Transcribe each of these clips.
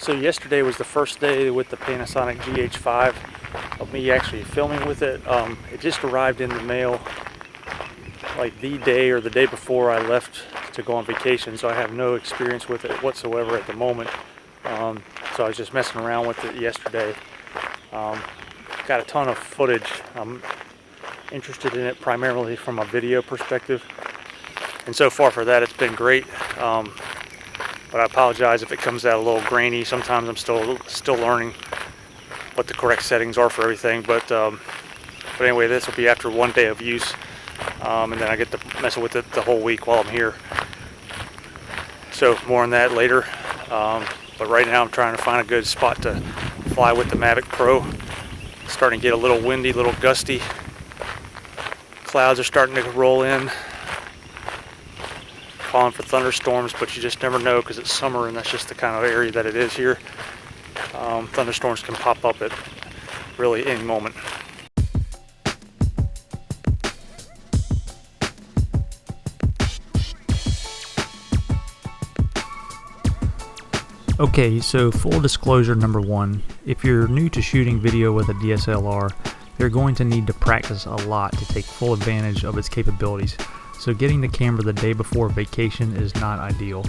So yesterday was the first day with the Panasonic GH5 of me actually filming with it. It just arrived in the mail like the day or the day before I left to go on vacation, so I have no experience with it whatsoever at the moment. So I was just messing around with it yesterday. Got a ton of footage. I'm interested in it primarily from a video perspective, and so far for that it's been great. But I apologize if it comes out a little grainy. Sometimes I'm still learning what the correct settings are for everything. But anyway, this will be after one day of use, and then I get to mess with it the whole week while I'm here. So more on that later. But right now I'm trying to find a good spot to fly with the Mavic Pro. It's starting to get a little windy, a little gusty. Clouds are starting to roll in. Calling for thunderstorms, but you just never know because it's summer and that's just the kind of area that it is here. Thunderstorms can pop up at really any moment. Okay, so full disclosure number one, if you're new to shooting video with a DSLR, you're going to need to practice a lot to take full advantage of its capabilities. So getting the camera the day before vacation is not ideal.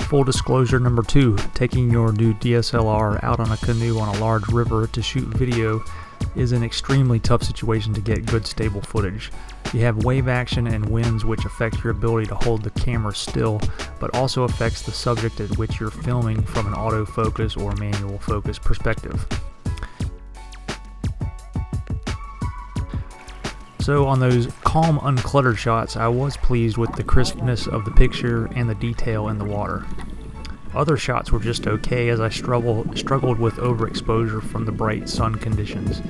Full disclosure number two, taking your new DSLR out on a canoe on a large river to shoot video is an extremely tough situation to get good stable footage. You have wave action and winds which affect your ability to hold the camera still, but also affects the subject at which you're filming from an autofocus or manual focus perspective. So on those calm, uncluttered shots, I was pleased with the crispness of the picture and the detail in the water. Other shots were just okay as I struggled with overexposure from the bright sun conditions.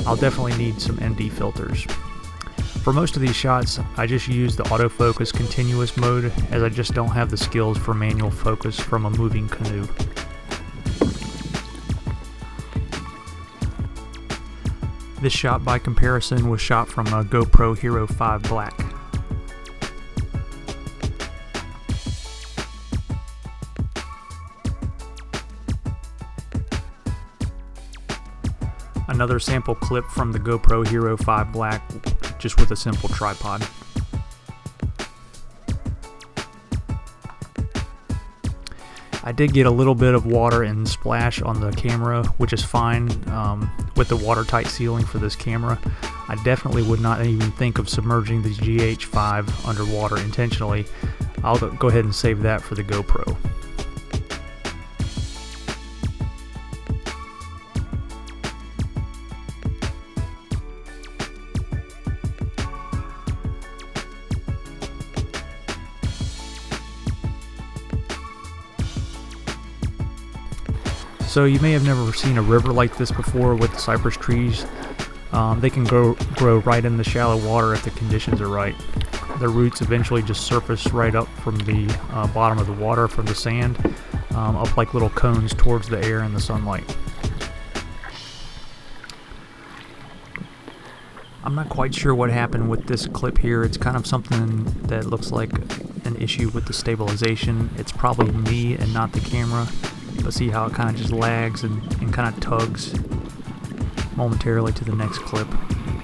I'll definitely need some ND filters. For most of these shots, I just use the autofocus continuous mode as I just don't have the skills for manual focus from a moving canoe. This shot by comparison was shot from a GoPro Hero 5 Black. Another sample clip from the GoPro Hero 5 Black, just with a simple tripod. I did get a little bit of water and splash on the camera, which is fine with the watertight sealing for this camera. I definitely would not even think of submerging the GH5 underwater intentionally. I'll go ahead and save that for the GoPro. So you may have never seen a river like this before with the cypress trees. They can grow right in the shallow water if the conditions are right. Their roots eventually just surface right up from the bottom of the water from the sand, up like little cones towards the air and the sunlight. I'm not quite sure what happened with this clip here. It's kind of something that looks like an issue with the stabilization. It's probably me and not the camera. But see how it kind of just lags and kind of tugs momentarily to the next clip.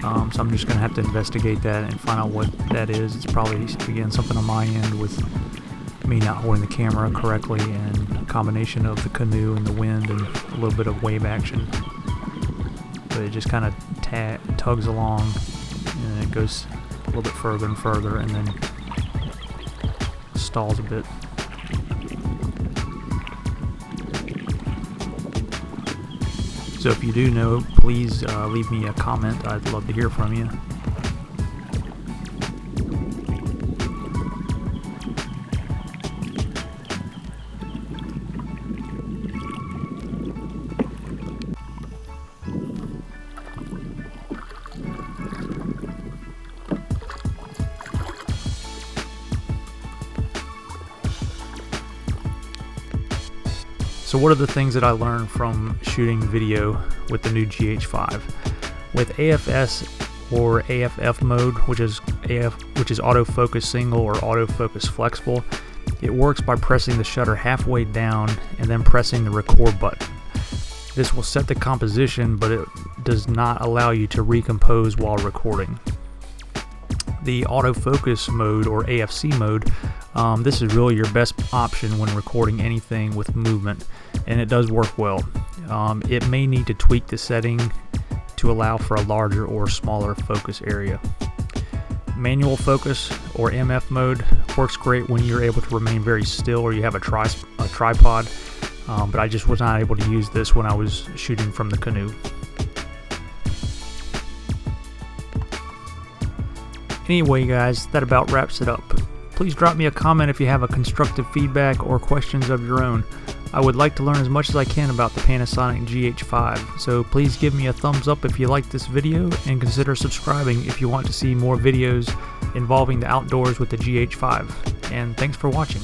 So I'm just going to have to investigate that and find out what that is. It's probably, again, something on my end with me not holding the camera correctly and a combination of the canoe and the wind and a little bit of wave action. But it just kind of tugs along and it goes a little bit further and further and then stalls a bit. So if you do know, please leave me a comment. I'd love to hear from you. So what are the things that I learned from shooting video with the new GH5? With AFS or AFF mode, which is autofocus single or autofocus flexible, It works by pressing the shutter halfway down and then pressing the record button. This will set the composition, but it does not allow you to recompose while recording. The autofocus mode, or AFC mode, this is really your best option when recording anything with movement, and it does work well. It may need to tweak the setting to allow for a larger or smaller focus area. Manual focus, or MF mode, works great when you're able to remain very still or you have a tripod, but I just was not able to use this when I was shooting from the Canoe. Anyway guys, that about wraps it up. Please drop me a comment if you have a constructive feedback or questions of your own. I would like to learn as much as I can about the Panasonic GH5, so please give me a thumbs up if you like this video and consider subscribing if you want to see more videos involving the outdoors with the GH5. And thanks for watching.